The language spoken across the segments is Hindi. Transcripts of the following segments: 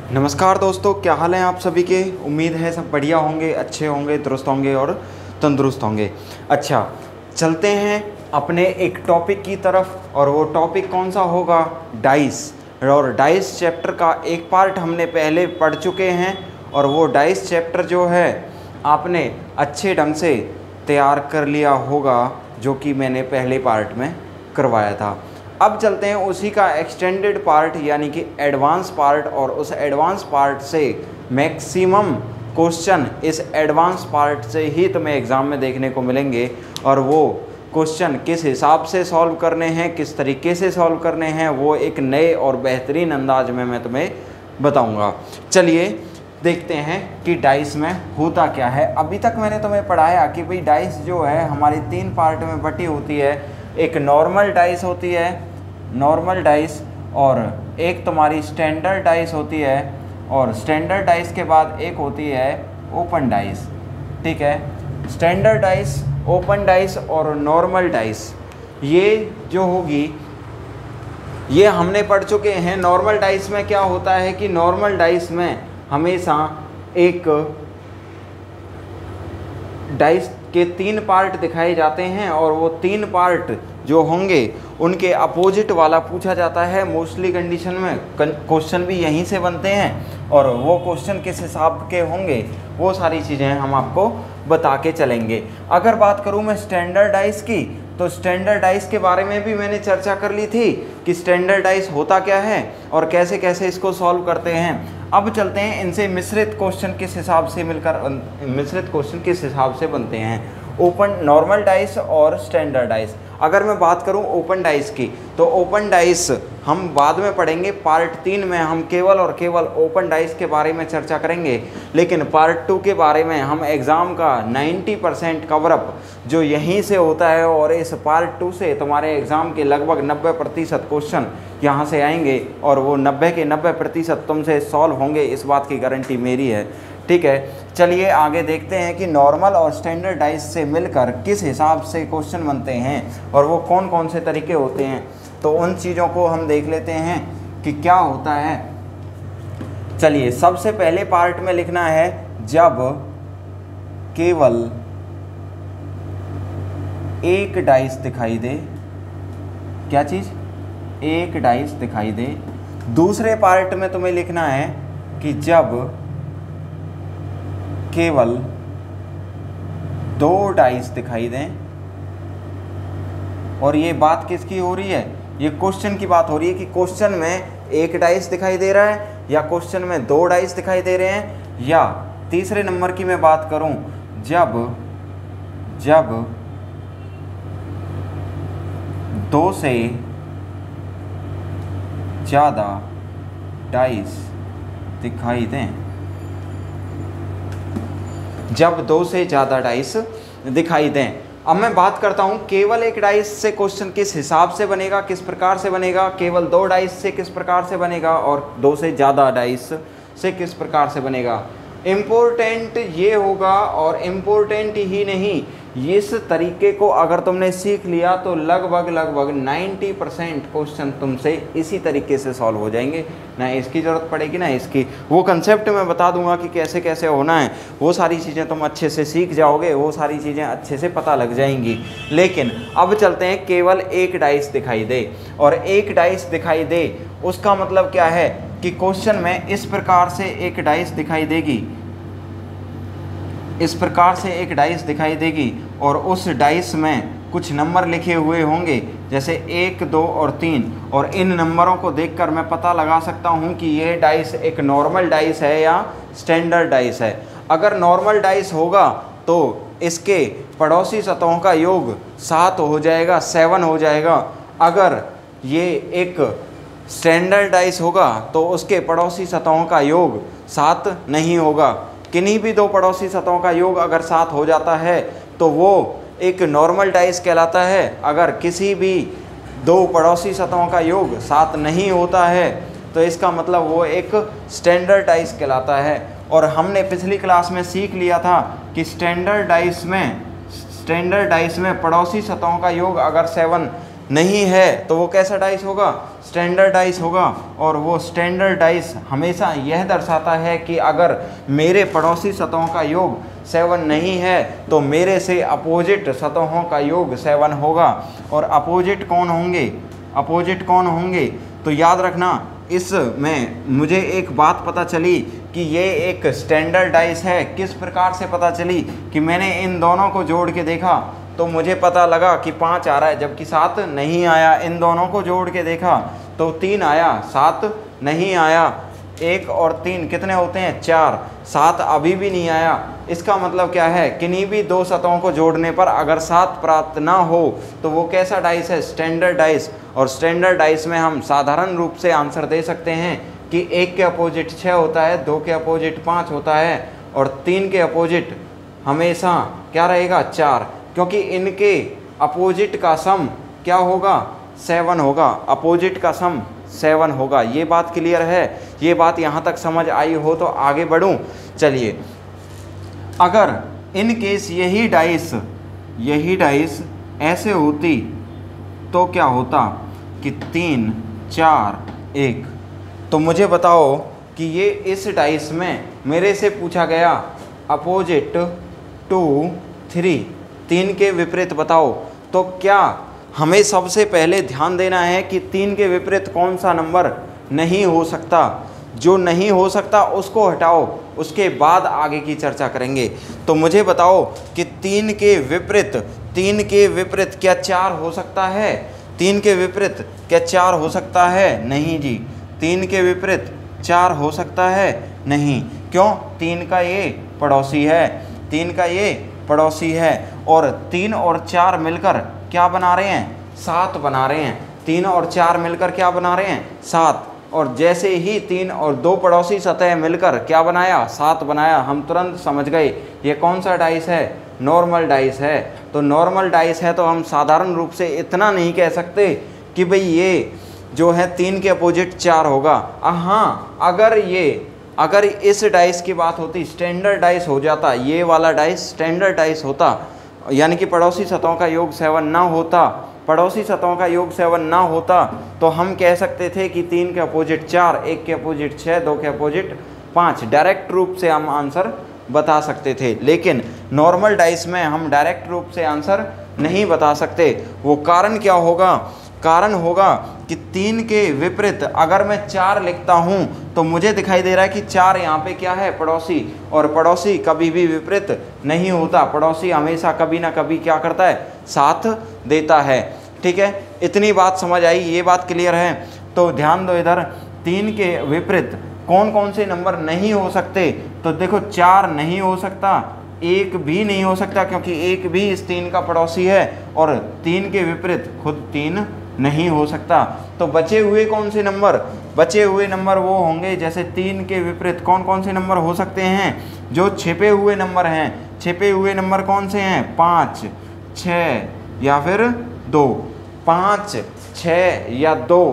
नमस्कार दोस्तों, क्या हाल है आप सभी के। उम्मीद है सब बढ़िया होंगे, अच्छे होंगे, दुरुस्त होंगे और तंदुरुस्त होंगे। अच्छा, चलते हैं अपने एक टॉपिक की तरफ। और वो टॉपिक कौन सा होगा? डाइस। और डाइस चैप्टर का एक पार्ट हमने पहले पढ़ चुके हैं और वो डाइस चैप्टर जो है आपने अच्छे ढंग से तैयार कर लिया होगा, जो कि मैंने पहले पार्ट में करवाया था। अब चलते हैं उसी का एक्सटेंडेड पार्ट यानी कि एडवांस पार्ट, और उस एडवांस पार्ट से मैक्सिमम क्वेश्चन इस एडवांस पार्ट से ही तुम्हें एग्ज़ाम में देखने को मिलेंगे। और वो क्वेश्चन किस हिसाब से सॉल्व करने हैं, किस तरीके से सॉल्व करने हैं, वो एक नए और बेहतरीन अंदाज में मैं तुम्हें बताऊंगा। चलिए देखते हैं कि डाइस में होता क्या है। अभी तक मैंने तुम्हें पढ़ाया कि भाई डाइस जो है हमारी 3 पार्ट में बटी होती है। एक नॉर्मल डाइस होती है, नॉर्मल डाइस, और एक तुम्हारी स्टैंडर्ड डाइस होती है, और स्टैंडर्ड डाइस के बाद एक होती है ओपन डाइस। ठीक है, स्टैंडर्ड डाइस, ओपन डाइस और नॉर्मल डाइस, ये जो होगी ये हमने पढ़ चुके हैं। नॉर्मल डाइस में क्या होता है कि नॉर्मल डाइस में हमेशा एक डाइस के 3 पार्ट दिखाए जाते हैं और वो 3 पार्ट जो होंगे उनके अपोजिट वाला पूछा जाता है। मोस्टली कंडीशन में क्वेश्चन भी यहीं से बनते हैं, और वो क्वेश्चन किस हिसाब के होंगे वो सारी चीज़ें हम आपको बता के चलेंगे। अगर बात करूँ मैं स्टैंडर्ड डाइस की, तो स्टैंडर्ड डाइस के बारे में भी मैंने चर्चा कर ली थी कि स्टैंडर्ड डाइस होता क्या है और कैसे कैसे इसको सॉल्व करते हैं। अब चलते हैं इनसे मिश्रित क्वेश्चन किस हिसाब से मिश्रित क्वेश्चन किस हिसाब से बनते हैं। ओपन, नॉर्मल डाइस और स्टैंडर्ड डाइस। अगर मैं बात करूं ओपन डाइस की, तो ओपन डाइस हम बाद में पढ़ेंगे। पार्ट 3 में हम केवल और केवल ओपन डाइस के बारे में चर्चा करेंगे, लेकिन पार्ट 2 के बारे में हम एग्ज़ाम का 90% कवरअप जो यहीं से होता है, और इस पार्ट 2 से तुम्हारे एग्ज़ाम के लगभग 90% क्वेश्चन यहाँ से आएंगे, और वो 90 के 90% तुमसे सॉल्व होंगे, इस बात की गारंटी मेरी है। ठीक है, चलिए आगे देखते हैं कि नॉर्मल और स्टैंडर्ड डाइस से मिलकर किस हिसाब से क्वेश्चन बनते हैं और वो कौन कौन से तरीके होते हैं। तो उन चीज़ों को हम देख लेते हैं कि क्या होता है। चलिए, सबसे पहले पार्ट में लिखना है जब केवल एक डाइस दिखाई दे। क्या चीज़? एक डाइस दिखाई दे। दूसरे पार्ट में तुम्हें लिखना है कि जब केवल 2 डाइस दिखाई दें। और ये बात किसकी हो रही है? ये क्वेश्चन की बात हो रही है कि क्वेश्चन में एक डाइस दिखाई दे रहा है, या क्वेश्चन में 2 डाइस दिखाई दे रहे हैं, या तीसरे नंबर की मैं बात करूं, जब 2 से ज़्यादा डाइस दिखाई दें। जब 2 से ज़्यादा डाइस दिखाई दें। अब मैं बात करता हूँ केवल एक डाइस से क्वेश्चन किस हिसाब से बनेगा, किस प्रकार से बनेगा, केवल 2 डाइस से किस प्रकार से बनेगा, और 2 से ज़्यादा डाइस से किस प्रकार से बनेगा। इम्पोर्टेंट ये होगा, और इम्पोर्टेंट ही नहीं, इस तरीके को अगर तुमने सीख लिया तो लगभग 90% क्वेश्चन तुमसे इसी तरीके से सॉल्व हो जाएंगे। ना इसकी ज़रूरत पड़ेगी ना इसकी। वो कंसेप्ट मैं बता दूंगा कि कैसे कैसे होना है, वो सारी चीज़ें तुम अच्छे से सीख जाओगे, वो सारी चीज़ें अच्छे से पता लग जाएंगी। लेकिन अब चलते हैं, केवल एक डाइस दिखाई दे। और एक डाइस दिखाई दे उसका मतलब क्या है कि क्वेश्चन में इस प्रकार से एक डाइस दिखाई देगी, इस प्रकार से एक डाइस दिखाई देगी, और उस डाइस में कुछ नंबर लिखे हुए होंगे, जैसे 1, 2 और 3। और इन नंबरों को देखकर मैं पता लगा सकता हूं कि यह डाइस एक नॉर्मल डाइस है या स्टैंडर्ड डाइस है। अगर नॉर्मल डाइस होगा तो इसके पड़ोसी सतहों का योग 7 हो जाएगा, 7 हो जाएगा। अगर ये एक स्टैंडर्ड डाइस होगा तो उसके पड़ोसी सतहों का योग 7 नहीं होगा। किन्हीं भी 2 पड़ोसी सतहों का योग अगर 7 हो जाता है तो वो एक नॉर्मल डाइस कहलाता है। अगर किसी भी 2 पड़ोसी सतहों का योग 7 नहीं होता है तो इसका मतलब वो एक स्टैंडर्ड डाइस कहलाता है। और हमने पिछली क्लास में सीख लिया था कि स्टैंडर्ड डाइस में पड़ोसी सतहों का योग अगर 7 नहीं है तो वो कैसा डाइस होगा, स्टैंडर्ड डाइस होगा। और वो स्टैंडर्ड डाइस हमेशा यह दर्शाता है कि अगर मेरे पड़ोसी सतहों का योग 7 नहीं है तो मेरे से अपोजिट सतहों का योग 7 होगा। और अपोजिट कौन होंगे, अपोजिट कौन होंगे, तो याद रखना इसमें मुझे एक बात पता चली कि ये एक स्टैंडर्ड डाइस है। किस प्रकार से पता चली कि मैंने इन दोनों को जोड़ के देखा तो मुझे पता लगा कि 5 आ रहा है जबकि 7 नहीं आया। इन दोनों को जोड़ के देखा तो 3 आया, 7 नहीं आया। 1 और 3 कितने होते हैं, 4, 7 अभी भी नहीं आया। इसका मतलब क्या है, किन्हीं भी दो सतहों को जोड़ने पर अगर 7 प्राप्त ना हो तो वो कैसा डाइस है, स्टैंडर्ड डाइस। और स्टैंडर्ड डाइस में हम साधारण रूप से आंसर दे सकते हैं कि 1 के अपोजिट 6 होता है, 2 के अपोजिट 5 होता है और 3 के अपोजिट हमेशा क्या रहेगा, 4, क्योंकि इनके अपोजिट का सम क्या होगा, 7 होगा। अपोजिट का सम 7 होगा। ये बात क्लियर है, ये बात यहाँ तक समझ आई हो तो आगे बढ़ूँ। चलिए, अगर इन केस यही डाइस ऐसे होती तो क्या होता कि 3, 4, 1। तो मुझे बताओ कि ये इस डाइस में मेरे से पूछा गया अपोजिट 2, 3, 3 के विपरीत बताओ। तो क्या हमें सबसे पहले ध्यान देना है कि 3 के विपरीत कौन सा नंबर नहीं हो सकता। जो नहीं हो सकता उसको हटाओ, उसके बाद आगे की चर्चा करेंगे। तो मुझे बताओ कि 3 के विपरीत क्या 4 हो सकता है, 3 के विपरीत क्या 4 हो सकता है, नहीं जी। 3 के विपरीत 4 हो सकता है नहीं, क्यों, 3 का ये पड़ोसी है, 3 का ये पड़ोसी है। और 3 और 4 मिलकर क्या बना रहे हैं, 7 बना रहे हैं। 3 और 4 मिलकर क्या बना रहे हैं, 7। और जैसे ही 3 और 2 पड़ोसी सतह मिलकर क्या बनाया, 7 बनाया। हम तुरंत समझ गए ये कौन सा डाइस है, नॉर्मल डाइस है। तो नॉर्मल डाइस है तो हम साधारण रूप से इतना नहीं कह सकते कि भाई ये जो है 3 के अपोजिट 4 होगा। हाँ, अगर इस डाइस की बात होती, स्टैंडर्ड डाइस हो जाता, ये वाला डाइस स्टैंडर्ड डाइस होता, यानी कि पड़ोसी सतहों का योग 7 ना होता, पड़ोसी सतहों का योग 7 ना होता तो हम कह सकते थे कि 3 के अपोजिट 4, 1 के अपोजिट 6, 2 के अपोजिट 5। डायरेक्ट रूप से हम आंसर बता सकते थे। लेकिन नॉर्मल डाइस में हम डायरेक्ट रूप से आंसर नहीं बता सकते। वो कारण क्या होगा, कारण होगा कि 3 के विपरीत अगर मैं 4 लिखता हूँ तो मुझे दिखाई दे रहा है कि 4 यहाँ पे क्या है, पड़ोसी। और पड़ोसी कभी भी विपरीत नहीं होता, पड़ोसी हमेशा कभी ना कभी क्या करता है, साथ देता है। ठीक है, इतनी बात समझ आई, ये बात क्लियर है। तो ध्यान दो इधर, 3 के विपरीत कौन कौन से नंबर नहीं हो सकते। तो देखो 4 नहीं हो सकता, 1 भी नहीं हो सकता क्योंकि 1 भी इस 3 का पड़ोसी है। और 3 के विपरीत खुद 3 नहीं हो सकता। तो बचे हुए कौन से नंबर, बचे हुए नंबर वो होंगे जैसे 3 के विपरीत कौन कौन से नंबर हो सकते हैं, जो छिपे हुए नंबर हैं। छिपे हुए नंबर कौन से हैं, 5, 6 या फिर 2। 5, 6 या 2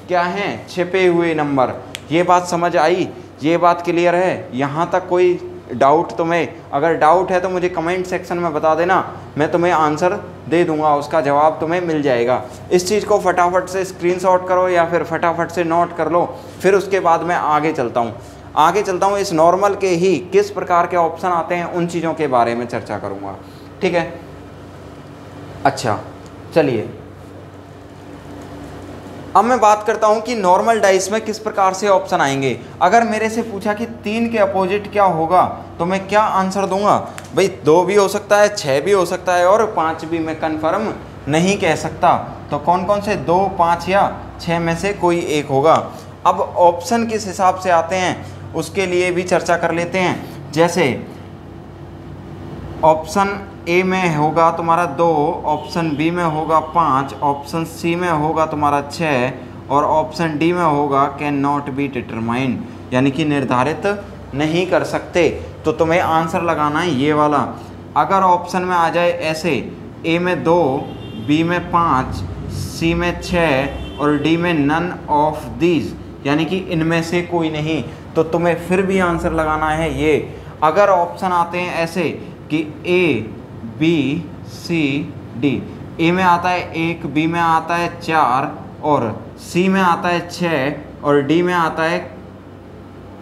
क्या हैं, छिपे हुए नंबर। ये बात समझ आई, ये बात क्लियर है। यहाँ तक कोई डाउट तुम्हें, अगर डाउट है तो मुझे कमेंट सेक्शन में बता देना, मैं तुम्हें आंसर दे दूंगा, उसका जवाब तुम्हें मिल जाएगा। इस चीज़ को फटाफट से स्क्रीनशॉट करो या फिर फटाफट से नोट कर लो, फिर उसके बाद मैं आगे चलता हूँ। इस नॉर्मल के ही किस प्रकार के ऑप्शन आते हैं उन चीज़ों के बारे में चर्चा करूँगा। ठीक है, अच्छा चलिए अब मैं बात करता हूं कि नॉर्मल डाइस में किस प्रकार से ऑप्शन आएंगे। अगर मेरे से पूछा कि 3 के अपोजिट क्या होगा तो मैं क्या आंसर दूंगा, भाई 2 भी हो सकता है, 6 भी हो सकता है और 5 भी मैं कंफर्म नहीं कह सकता। तो कौन कौन से 2, 5 या 6 में से कोई एक होगा। अब ऑप्शन किस हिसाब से आते हैं उसके लिए भी चर्चा कर लेते हैं। जैसे ऑप्शन ए में होगा तुम्हारा 2, ऑप्शन बी में होगा 5, ऑप्शन सी में होगा तुम्हारा 6 और ऑप्शन डी में होगा कैन नॉट बी डिटरमाइंड, यानी कि निर्धारित नहीं कर सकते। तो तुम्हें आंसर लगाना है ये वाला। अगर ऑप्शन में आ जाए ऐसे, ए में 2, बी में 5, सी में 6 और डी में नन ऑफ दीज, यानी कि इनमें से कोई नहीं, तो तुम्हें फिर भी आंसर लगाना है ये। अगर ऑप्शन आते हैं ऐसे कि ए, बी, सी, डी, ए में आता है 1, बी में आता है 4 और सी में आता है 6 और डी में आता है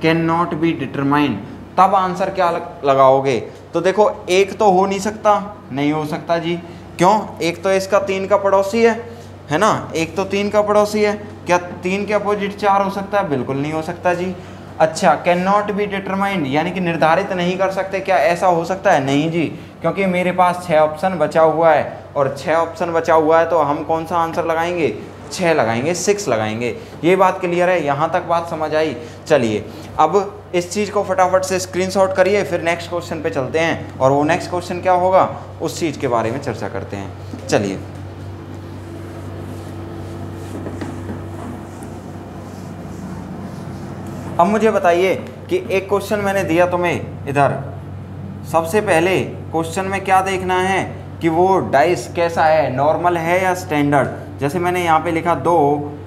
कैन नॉट बी डिटरमाइंड, तब आंसर क्या लगाओगे? तो देखो एक तो हो नहीं सकता, नहीं हो सकता जी। क्यों? एक तो इसका 3 का पड़ोसी है ना, एक तो 3 का पड़ोसी है। क्या 3 के अपोजिट 4 हो सकता है? बिल्कुल नहीं हो सकता जी। अच्छा, कैन नॉट बी डिटरमाइंड यानी कि निर्धारित नहीं कर सकते, क्या ऐसा हो सकता है? नहीं जी, क्योंकि मेरे पास 6 ऑप्शन बचा हुआ है और 6 ऑप्शन बचा हुआ है तो हम कौन सा आंसर लगाएंगे? 6 लगाएंगे, 6 लगाएंगे। ये बात क्लियर है? यहाँ तक बात समझ आई? चलिए अब इस चीज़ को फटाफट से स्क्रीनशॉट करिए, फिर नेक्स्ट क्वेश्चन पे चलते हैं और वो नेक्स्ट क्वेश्चन क्या होगा उस चीज़ के बारे में चर्चा करते हैं। चलिए अब मुझे बताइए कि एक क्वेश्चन मैंने दिया तुम्हें इधर, सबसे पहले क्वेश्चन में क्या देखना है कि वो डाइस कैसा है, नॉर्मल है या स्टैंडर्ड। जैसे मैंने यहाँ पे लिखा 2,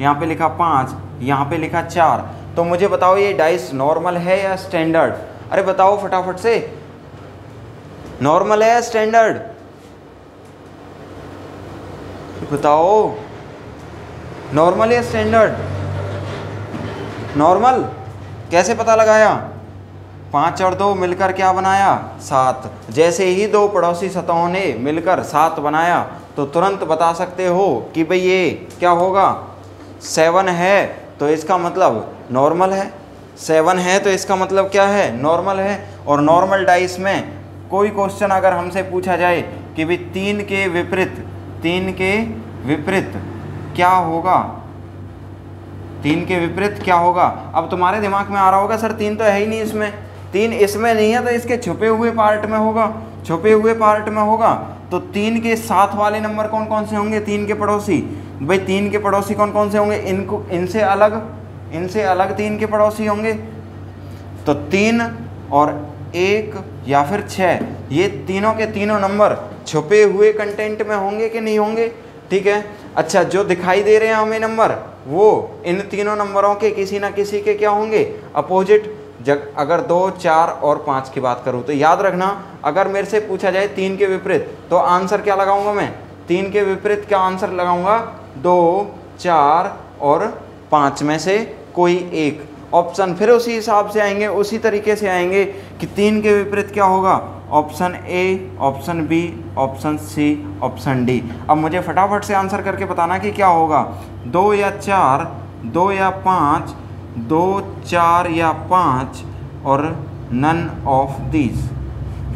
यहाँ पे लिखा 5, यहाँ पे लिखा 4, तो मुझे बताओ ये डाइस नॉर्मल है या स्टैंडर्ड? अरे बताओ फटाफट से, नॉर्मल है या स्टैंडर्ड? बताओ नॉर्मल या स्टैंडर्ड? नॉर्मल। कैसे पता लगाया? 5 और 2 मिलकर क्या बनाया? 7। जैसे ही 2 पड़ोसी सतहों ने मिलकर 7 बनाया तो तुरंत बता सकते हो कि भाई ये क्या होगा? 7 है तो इसका मतलब नॉर्मल है। 7 है तो इसका मतलब क्या है? नॉर्मल है। और नॉर्मल डाइस में कोई क्वेश्चन अगर हमसे पूछा जाए कि भाई 3 के विपरीत क्या होगा, 3 के विपरीत क्या होगा? अब तुम्हारे दिमाग में आ रहा होगा सर 3 तो है ही नहीं इसमें, 3 इसमें नहीं है तो इसके छुपे हुए पार्ट में होगा, छुपे हुए पार्ट में होगा। तो 3 के साथ वाले नंबर कौन कौन से होंगे? 3 के पड़ोसी। भाई 3 के पड़ोसी कौन कौन से होंगे? इनको इनसे अलग 3 के पड़ोसी होंगे। तो 3 और 1 या फिर 6, ये तीनों के तीनों नंबर छुपे हुए कंटेंट में होंगे कि नहीं होंगे? ठीक है। अच्छा, जो दिखाई दे रहे हैं हमें नंबर, वो इन तीनों नंबरों के किसी ना किसी के क्या होंगे? अपोजिट। अगर 2, 4 और 5 की बात करूँ तो याद रखना, अगर मेरे से पूछा जाए 3 के विपरीत तो आंसर क्या लगाऊंगा मैं? 3 के विपरीत क्या आंसर लगाऊंगा? 2, 4 और 5 में से कोई एक ऑप्शन। फिर उसी हिसाब से आएंगे, उसी तरीके से आएंगे कि 3 के विपरीत क्या होगा? Option A, option B, option C, option D. अब मुझे फटाफट से आंसर करके बताना कि क्या होगा। 2 या 4, 2 या 5, 2, 4 या 5 और नन ऑफ दीज।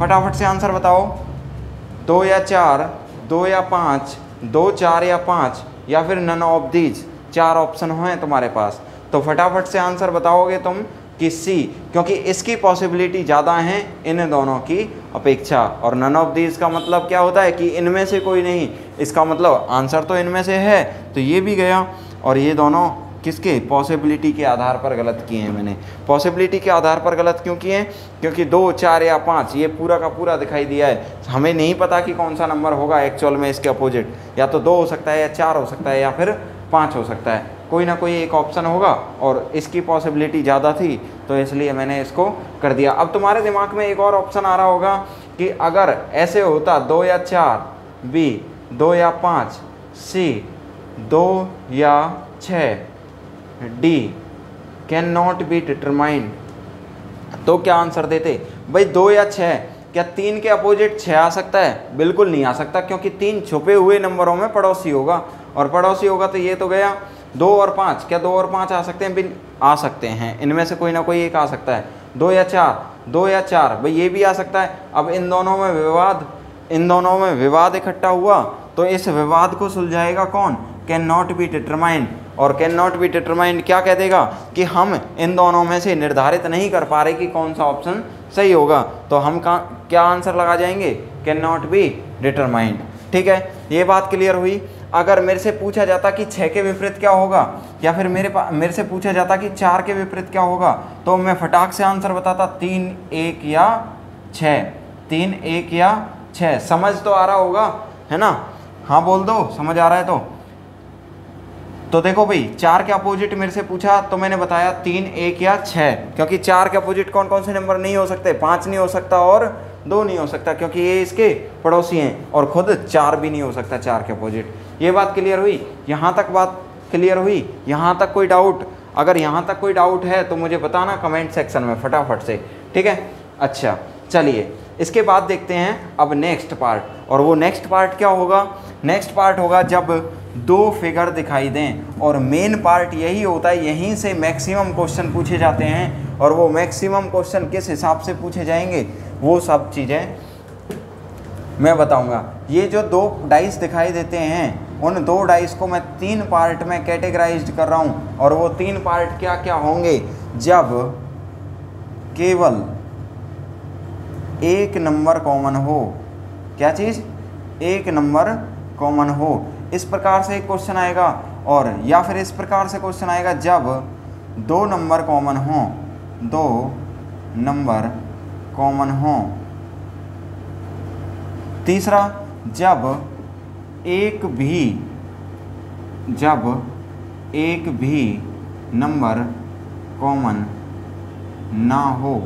फटाफट से आंसर बताओ। 2 या 4, 2 या 5, 2, 4 या 5 या फिर नन ऑफ दीज। 4 ऑप्शन हैं तुम्हारे पास, तो फटाफट से आंसर बताओगे तुम कि सी, क्योंकि इसकी पॉसिबिलिटी ज़्यादा है इन दोनों की अपेक्षा। और नन ऑफ दीज का मतलब क्या होता है कि इनमें से कोई नहीं, इसका मतलब आंसर तो इनमें से है, तो ये भी गया। और ये दोनों किसके? पॉसिबिलिटी के आधार पर गलत किए हैं मैंने। पॉसिबिलिटी के आधार पर गलत क्यों किए हैं? क्योंकि 2, 4 या 5 ये पूरा का पूरा दिखाई दिया है, हमें नहीं पता कि कौन सा नंबर होगा एक्चुअल में इसके अपोजिट। या तो 2 हो सकता है, या 4 हो सकता है, या फिर 5 हो सकता है, कोई ना कोई एक ऑप्शन होगा। और इसकी पॉसिबिलिटी ज़्यादा थी तो इसलिए मैंने इसको कर दिया। अब तुम्हारे दिमाग में एक और ऑप्शन आ रहा होगा कि अगर ऐसे होता 2 या 4, बी 2 या 5, सी 2 या 6, D can not be determined, तो क्या आंसर देते? भाई 2 या 6, क्या 3 के अपोजिट 6 आ सकता है? बिल्कुल नहीं आ सकता, क्योंकि 3 छुपे हुए नंबरों में पड़ोसी होगा, और पड़ोसी होगा तो ये तो गया। 2 और 5, क्या 2 और 5 आ सकते हैं? बिन आ सकते हैं, इनमें से कोई ना कोई एक आ सकता है। 2 या 4, 2 या 4, भाई ये भी आ सकता है। अब इन दोनों में विवाद इकट्ठा हुआ तो इस विवाद को सुलझाएगा कौन? Can not be determined. और कैन नॉट बी डिटरमाइंड क्या कह देगा कि हम इन दोनों में से निर्धारित नहीं कर पा रहे कि कौन सा ऑप्शन सही होगा, तो हम क्या आंसर लगा जाएंगे? Can not be determined. ठीक है, ये बात क्लियर हुई। अगर मेरे से पूछा जाता कि 6 के विपरीत क्या होगा, या फिर मेरे से पूछा जाता कि 4 के विपरीत क्या होगा, तो मैं फटाक से आंसर बताता 3, 1 या 6। 3, 1 या 6। समझ तो आ रहा होगा, है ना? हाँ बोल दो, समझ आ रहा है तो। तो देखो भाई 4 के अपोजिट मेरे से पूछा तो मैंने बताया 3, 1 या 6, क्योंकि 4 के अपोजिट कौन कौन से नंबर नहीं हो सकते, 5 नहीं हो सकता और 2 नहीं हो सकता, क्योंकि ये इसके पड़ोसी हैं, और खुद 4 भी नहीं हो सकता 4 के अपोजिट। ये बात क्लियर हुई? यहाँ तक बात क्लियर हुई? यहाँ तक कोई डाउट? अगर यहाँ तक कोई डाउट है तो मुझे बताना कमेंट सेक्शन में फटाफट से, ठीक है। अच्छा चलिए इसके बाद देखते हैं अब नेक्स्ट पार्ट, और वो नेक्स्ट पार्ट क्या होगा? नेक्स्ट पार्ट होगा जब 2 फिगर दिखाई दें, और मेन पार्ट यही होता है, यहीं से मैक्सिमम क्वेश्चन पूछे जाते हैं, और वो मैक्सिमम क्वेश्चन किस हिसाब से पूछे जाएंगे वो सब चीज़ें मैं बताऊंगा। ये जो 2 डाइस दिखाई देते हैं, उन 2 डाइस को मैं 3 पार्ट में कैटेगराइज्ड कर रहा हूँ, और वो 3 पार्ट क्या क्या होंगे? जब केवल एक नंबर कॉमन हो, क्या चीज़? एक नंबर कॉमन हो, इस प्रकार से एक क्वेश्चन आएगा, और या फिर इस प्रकार से क्वेश्चन आएगा जब 2 नंबर कॉमन हो, 2 नंबर कॉमन हो। तीसरा, जब एक भी नंबर कॉमन ना हो।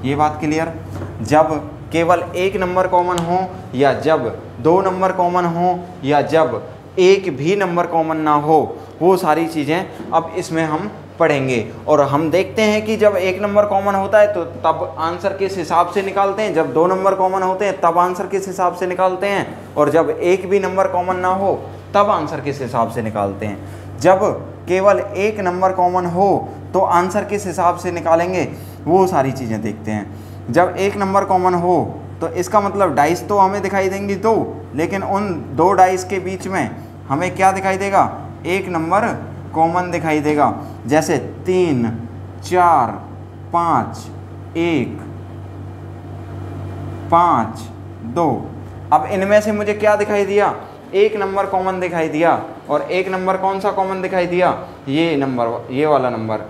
ये बात क्लियर? जब केवल एक नंबर कॉमन हो, या जब 2 नंबर कॉमन हो, या जब एक भी नंबर कॉमन ना हो, वो सारी चीज़ें अब इसमें हम पढ़ेंगे। और हम देखते हैं कि जब एक नंबर कॉमन होता है तो तब आंसर किस हिसाब से निकालते हैं, जब 2 नंबर कॉमन होते हैं तब आंसर किस हिसाब से निकालते हैं, और जब एक भी नंबर कॉमन ना हो तब आंसर किस हिसाब से निकालते हैं। जब केवल एक नंबर कॉमन हो तो आंसर किस हिसाब से निकालेंगे, वो सारी चीज़ें देखते हैं। जब एक नंबर कॉमन हो तो इसका मतलब डाइस तो हमें दिखाई देंगी 2, लेकिन उन 2 डाइस के बीच में हमें क्या दिखाई देगा? एक नंबर कॉमन दिखाई देगा, जैसे 3, 4, 5, 1, 5, 2। अब इनमें से मुझे क्या दिखाई दिया? एक नंबर कॉमन दिखाई दिया, और एक नंबर कौन सा कॉमन दिखाई दिया? ये नंबर, ये वाला नंबर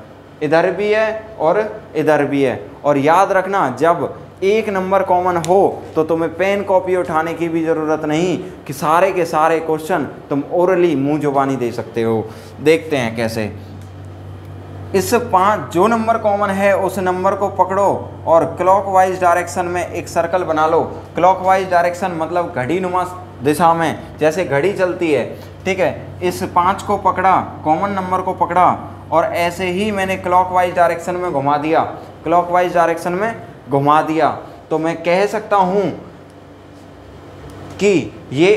इधर भी है और इधर भी है। और याद रखना, जब एक नंबर कॉमन हो तो तुम्हें पेन कॉपी उठाने की भी ज़रूरत नहीं, कि सारे के सारे क्वेश्चन तुम ओरली मुंह जुबानी दे सकते हो। देखते हैं कैसे। इस 5 जो नंबर कॉमन है उस नंबर को पकड़ो और क्लॉकवाइज डायरेक्शन में एक सर्कल बना लो। क्लॉकवाइज डायरेक्शन मतलब घड़ीनुमा दिशा में, जैसे घड़ी चलती है, ठीक है। इस 5 को पकड़ा, कॉमन नंबर को पकड़ा, और ऐसे ही मैंने क्लॉकवाइज डायरेक्शन में घुमा दिया, क्लॉकवाइज डायरेक्शन में घुमा दिया, तो मैं कह सकता हूँ कि ये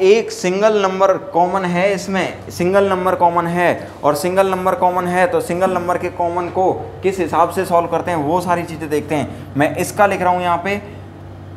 एक सिंगल नंबर कॉमन है, इसमें सिंगल नंबर कॉमन है, और सिंगल नंबर कॉमन है तो सिंगल नंबर के कॉमन को किस हिसाब से सॉल्व करते हैं वो सारी चीज़ें देखते हैं। मैं इसका लिख रहा हूँ यहाँ पे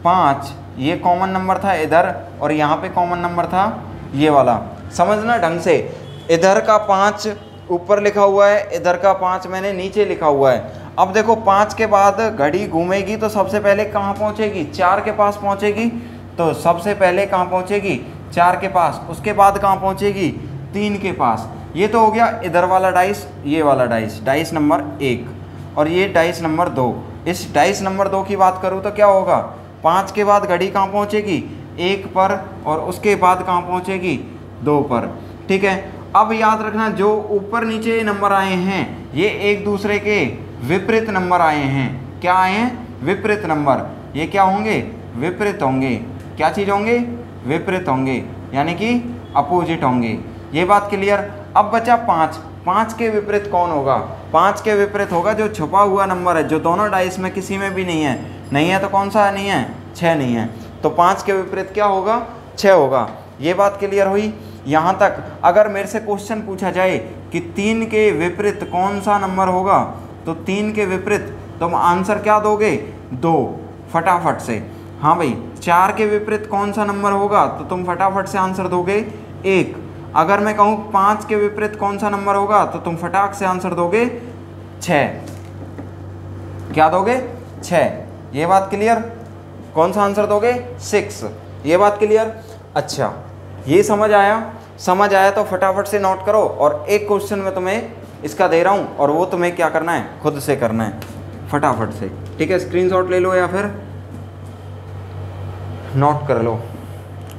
5, ये कॉमन नंबर था इधर, और यहाँ पे कॉमन नंबर था ये वाला। समझना ढंग से, इधर का 5 ऊपर लिखा हुआ है, इधर का 5 मैंने नीचे लिखा हुआ है। अब देखो 5 के बाद घड़ी घूमेगी तो सबसे पहले कहाँ पहुँचेगी? 4 के पास पहुँचेगी। तो सबसे पहले कहाँ पहुँचेगी? 4 के पास। उसके बाद कहाँ पहुँचेगी? 3 के पास। ये तो हो गया इधर वाला डाइस, ये वाला डाइस, डाइस नंबर 1, और ये डाइस नंबर 2। इस डाइस नंबर 2 की बात करूँ तो क्या होगा? 5 के बाद घड़ी कहाँ पहुँचेगी? 1 पर, और उसके बाद कहाँ पहुँचेगी? 2 पर, ठीक है। अब याद रखना, जो ऊपर नीचे नंबर आए हैं ये एक दूसरे के विपरीत नंबर आए हैं। क्या आए हैं? विपरीत नंबर। ये क्या होंगे? विपरीत होंगे। क्या चीज़ होंगे? विपरीत होंगे, यानी कि अपोजिट होंगे। ये बात क्लियर? अब बचा 5। 5 के विपरीत कौन होगा? 5 के विपरीत होगा जो छुपा हुआ नंबर है, जो दोनों डाइस में किसी में भी नहीं है। नहीं है तो कौन सा नहीं है? 6 नहीं है। तो 5 के विपरीत क्या होगा? 6 होगा। ये बात क्लियर हुई? यहाँ तक अगर मेरे से क्वेश्चन पूछा जाए कि 3 के विपरीत कौन सा नंबर होगा, तो 3 के विपरीत तुम आंसर क्या दोगे? 2, फटाफट से। हाँ भाई, 4 के विपरीत कौन सा नंबर होगा, तो तुम फटाफट से आंसर दोगे 1। अगर मैं कहूँ 5 के विपरीत कौन सा नंबर होगा, तो तुम फटाक से आंसर दोगे 6। क्या दोगे? 6। ये बात क्लियर? कौन सा आंसर दोगे? 6। ये बात क्लियर? अच्छा, ये समझ आया? समझ आया तो फटाफट से नोट करो, और एक क्वेश्चन में तुम्हें इसका दे रहा हूँ, और वो तुम्हें क्या करना है? खुद से करना है फटाफट से, ठीक है। स्क्रीनशॉट ले लो या फिर नोट कर लो।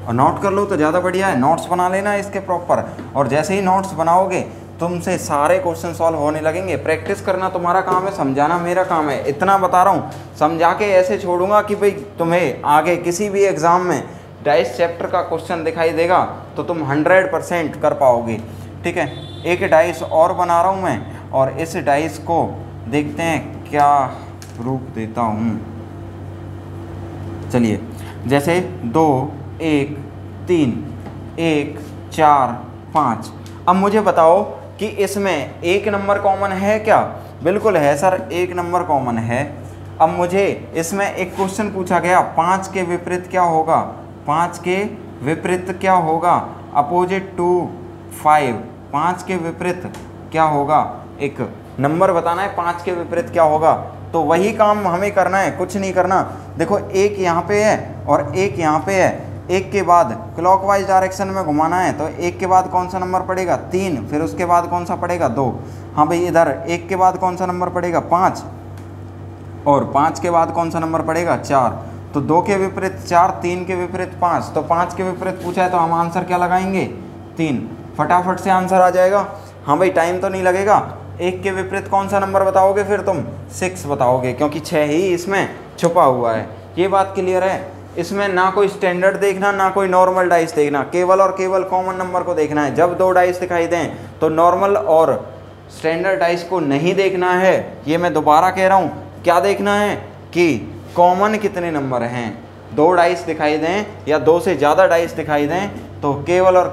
और नोट कर लो तो ज़्यादा बढ़िया है, नोट्स बना लेना इसके प्रॉपर। और जैसे ही नोट्स बनाओगे तुमसे सारे क्वेश्चन सॉल्व होने लगेंगे। प्रैक्टिस करना तुम्हारा काम है, समझाना मेरा काम है। इतना बता रहा हूँ, समझा के ऐसे छोड़ूंगा कि भाई तुम्हें आगे किसी भी एग्ज़ाम में डाइस चैप्टर का क्वेश्चन दिखाई देगा तो तुम 100% कर पाओगे। ठीक है, एक डाइस और बना रहा हूँ मैं, और इस डाइस को देखते हैं क्या रूप देता हूँ। चलिए, जैसे 2 1 3 1 4 5। अब मुझे बताओ कि इसमें 1 नंबर कॉमन है क्या? बिल्कुल है सर, 1 नंबर कॉमन है। अब मुझे इसमें एक क्वेश्चन पूछा गया, 5 के विपरीत क्या होगा? 5 के विपरीत क्या होगा? Opposite to 5। 5 के विपरीत क्या होगा? एक नंबर बताना है 5 के विपरीत क्या होगा। तो वही काम हमें करना है, कुछ नहीं करना। देखो, एक यहाँ पे है और एक यहाँ पे है। एक के बाद क्लॉकवाइज डायरेक्शन में घुमाना है, तो एक के बाद कौन सा नंबर पड़ेगा? 3। फिर उसके बाद कौन सा पड़ेगा? 2। हाँ भाई, इधर एक के बाद कौन सा नंबर पड़ेगा? 5। और 5 के बाद कौन सा नंबर पड़ेगा? 4। तो 2 के विपरीत 4, 3 के विपरीत 5। तो 5 के विपरीत पूछा है तो हम आंसर क्या लगाएंगे? 3। फटाफट से आंसर आ जाएगा। हाँ भाई, टाइम तो नहीं लगेगा। 1 के विपरीत कौन सा नंबर बताओगे? फिर तुम 6 बताओगे, क्योंकि 6 ही इसमें छुपा हुआ है। ये बात क्लियर है। इसमें ना कोई स्टैंडर्ड देखना, ना कोई नॉर्मल डाइस देखना, केवल और केवल कॉमन नंबर को देखना है। जब 2 डाइस दिखाई दें तो नॉर्मल और स्टैंडर्ड डाइस को नहीं देखना है। ये मैं दोबारा कह रहा हूँ, क्या देखना है कि कॉमन कितने नंबर हैं। 2 डाइस दिखाई दें या 2 से ज़्यादा डाइस दिखाई दें तो केवल और